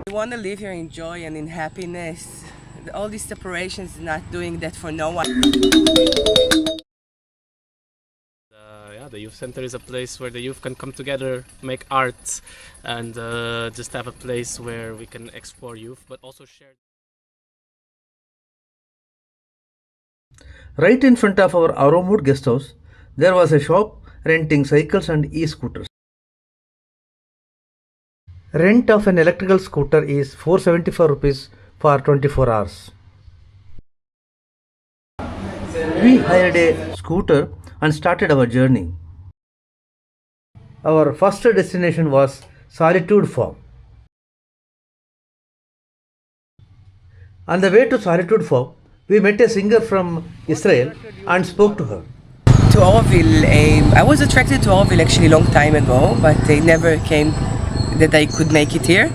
We want to live here in joy and in happiness. All these separations is not doing that for no one. The youth center is a place where the youth can come together, make art, and just have a place where we can explore youth, but also share. Right in front of our Auroville guest house, there was a shop renting cycles and e-scooters. Rent of an electrical scooter is 475 rupees for 24 hours. We hired a scooter and started our journey. Our first destination was Solitude Farm. On the way to Solitude Farm, we met a singer from Israel and spoke to her. To Auroville, I was attracted to Auroville actually a long time ago, but it never came that I could make it here.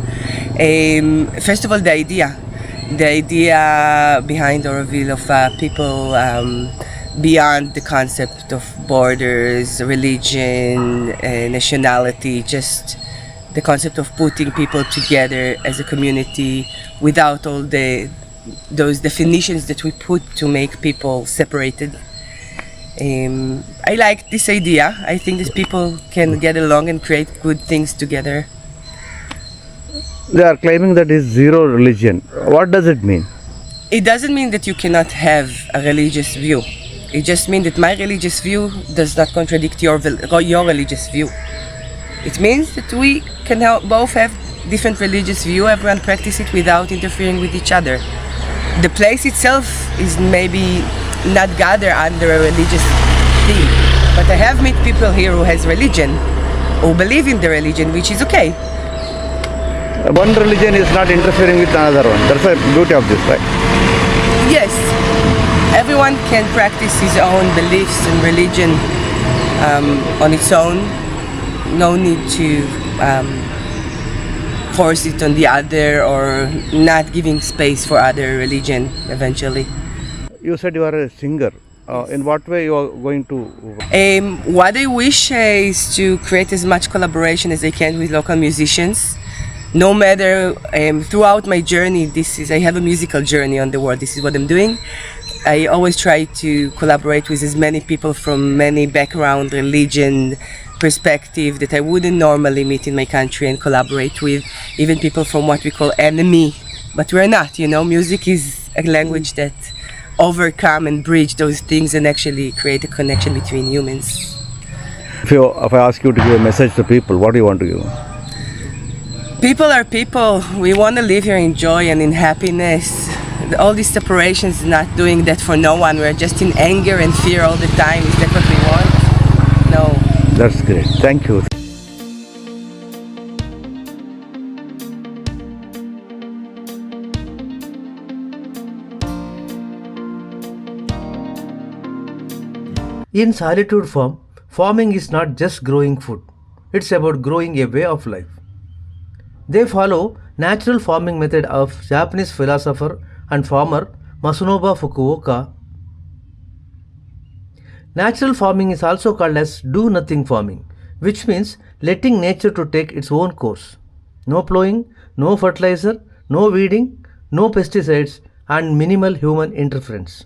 First of all, the idea behind Auroville of people beyond the concept of borders, religion, nationality, just the concept of putting people together as a community without all those definitions that we put to make people separated. I like this idea. I think that people can get along and create good things together. They are claiming that is zero religion. What does it mean? It doesn't mean that you cannot have a religious view. It just means that my religious view does not contradict your religious view. It means that we can both have different religious view. Everyone practice it without interfering with each other. The place itself is maybe not gathered under a religious theme, but I have met people here who has religion, who believe in the religion, which is okay. One religion is not interfering with another one. That's the beauty of this, right? Yes, everyone can practice his own beliefs and religion on its own. No need to force it on the other or not giving space for other religion eventually. You said you are a singer. In what way you are going to? What I wish is to create as much collaboration as I can with local musicians. No matter, throughout my journey, I have a musical journey on the world. This is what I'm doing. I always try to collaborate with as many people from many background, religion, perspective that I wouldn't normally meet in my country and collaborate with, even people from what we call enemy, but we're not, music is a language that overcome and bridge those things and actually create a connection between humans. If I ask you to give a message to people, what do you want to give? People are people. We want to live here in joy and in happiness. All these separations is not doing that for no one. We're just in anger and fear all the time. Is that what we want? No. That's great. Thank you. In Solitude Farm, farming is not just growing food. It's about growing a way of life. They follow natural farming method of Japanese philosopher and farmer Vasudhaiva Fukuoka. Natural farming is also called as do-nothing farming, which means letting nature to take its own course. No plowing, no fertilizer, no weeding, no pesticides, and minimal human interference.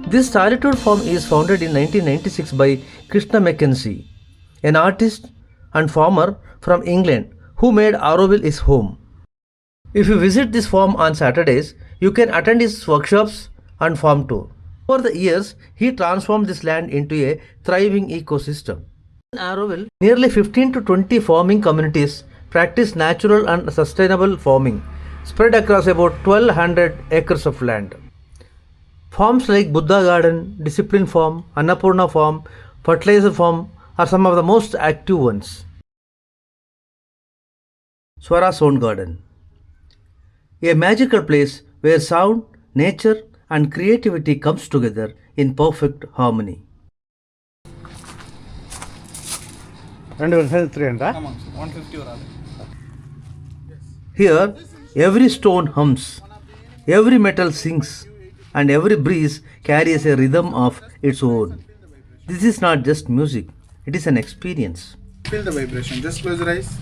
This solitude farm is founded in 1996 by Krishna Mackenzie, an artist and farmer from England who made Auroville his home. If you visit this farm on Saturdays, you can attend his workshops and farm tour. Over the years, he transformed this land into a thriving ecosystem. In Auroville, nearly 15 to 20 farming communities practice natural and sustainable farming, spread across about 1200 acres of land. Forms like Buddha Garden, Discipline Farm, Annapurna Farm, Fertilizer Farm are some of the most active ones. Swara Sound Garden, a magical place where sound, nature and creativity comes together in perfect harmony. Here, every stone hums, every metal sings, and every breeze carries a rhythm of its own. This is not just music, it is an experience. Feel the vibration. Just close your eyes.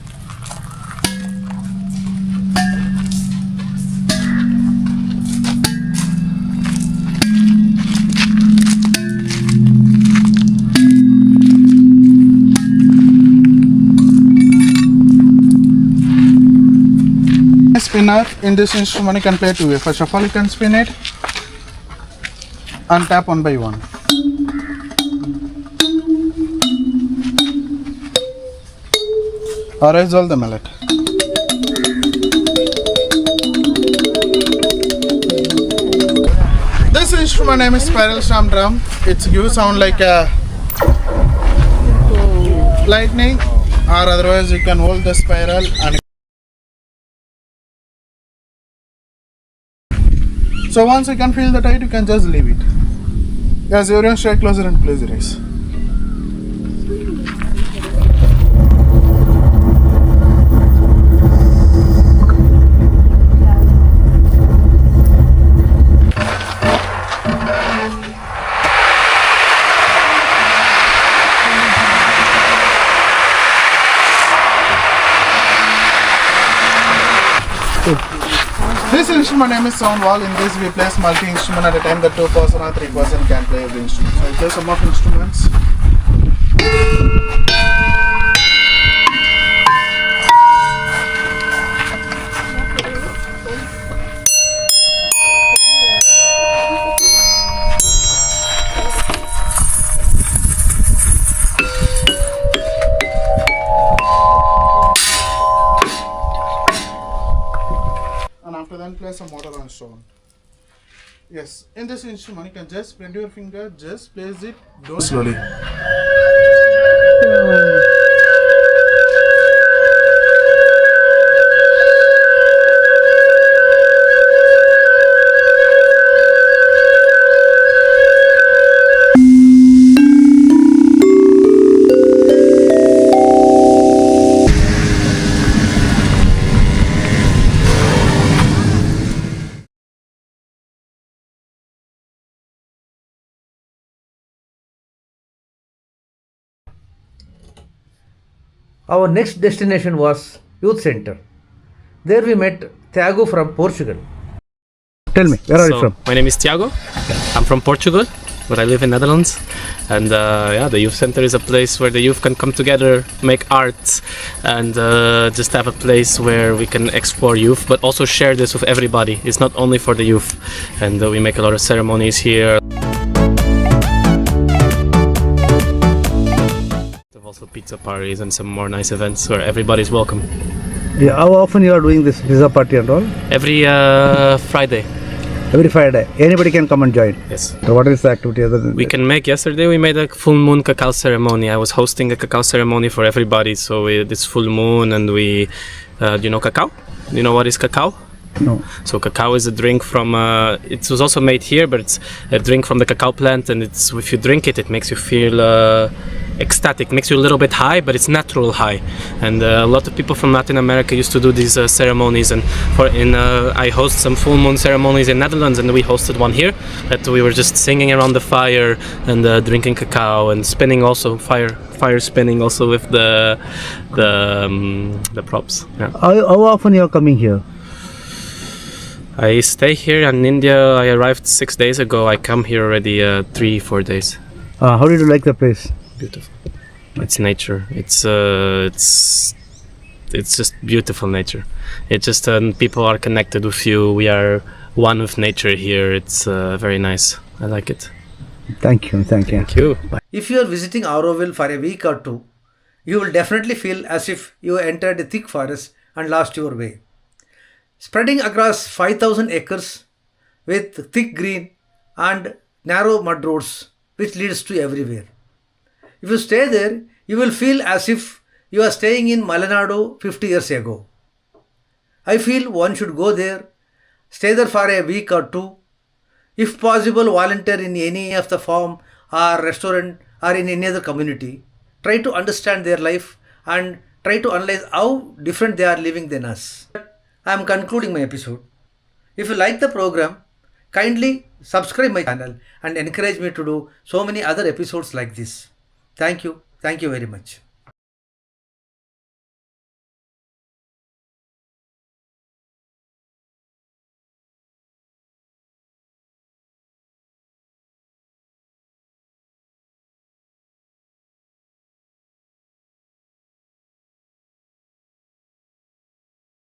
Spinner in this instrument you can play two way. First of all, you can spin it and tap one by one. Or else all the mallet. This instrument name is spiral stamp drum. It gives sound like a lightning, or otherwise you can hold the spiral and. So once you can feel the tight, you can just leave it. Yes, everyone stay closer and close your eyes. This instrument name is sound wall. In this we place multi-instrument at a time that 2 person or 3 person can play every instrument. So I play some of instruments. And after that play some water on stone. Yes, in this instrument you can just bend your finger, just place it, don't slowly. Our next destination was Youth Center. There we met Thiago from Portugal. Tell me, where are you from? My name is Tiago. I'm from Portugal, but I live in Netherlands. And the youth center is a place where the youth can come together, make art, and just have a place where we can explore youth, but also share this with everybody. It's not only for the youth. And we make a lot of ceremonies here. Also pizza parties and some more nice events where everybody's welcome. Yeah, how often you are doing this pizza party and all? Every Friday. Every Friday. Anybody can come and join. Yes. So what is the activity other than Yesterday we made a full moon cacao ceremony. I was hosting a cacao ceremony for everybody. So this full moon and we, do you know cacao? Do you know what is cacao? No. So cacao is a drink from, it was also made here, but it's a drink from the cacao plant, and it's if you drink it, it makes you feel ecstatic, makes you a little bit high, but it's natural high. And a lot of people from Latin America used to do these ceremonies, and I host some full moon ceremonies in Netherlands, and we hosted one here that we were just singing around the fire and drinking cacao and spinning also fire spinning also with the props. Yeah. How often you are coming here? I stay here in India. I arrived 6 days ago. I come here already 3-4 days. How did you like the place? Beautiful. It's nature. It's just beautiful nature. It's just people are connected with you. We are one with nature here. It's very nice. I like it. Thank you. Thank you. If you are visiting Auroville for a week or two, you will definitely feel as if you entered a thick forest and lost your way. Spreading across 5,000 acres with thick green, and narrow mud roads which leads to everywhere. If you stay there, you will feel as if you are staying in Malenadu 50 years ago. I feel one should go there, stay there for a week or two. If possible, volunteer in any of the farm or restaurant or in any other community. Try to understand their life and try to analyze how different they are living than us. I am concluding my episode. If you like the program, kindly subscribe my channel and encourage me to do so many other episodes like this. Thank you. Thank you very much.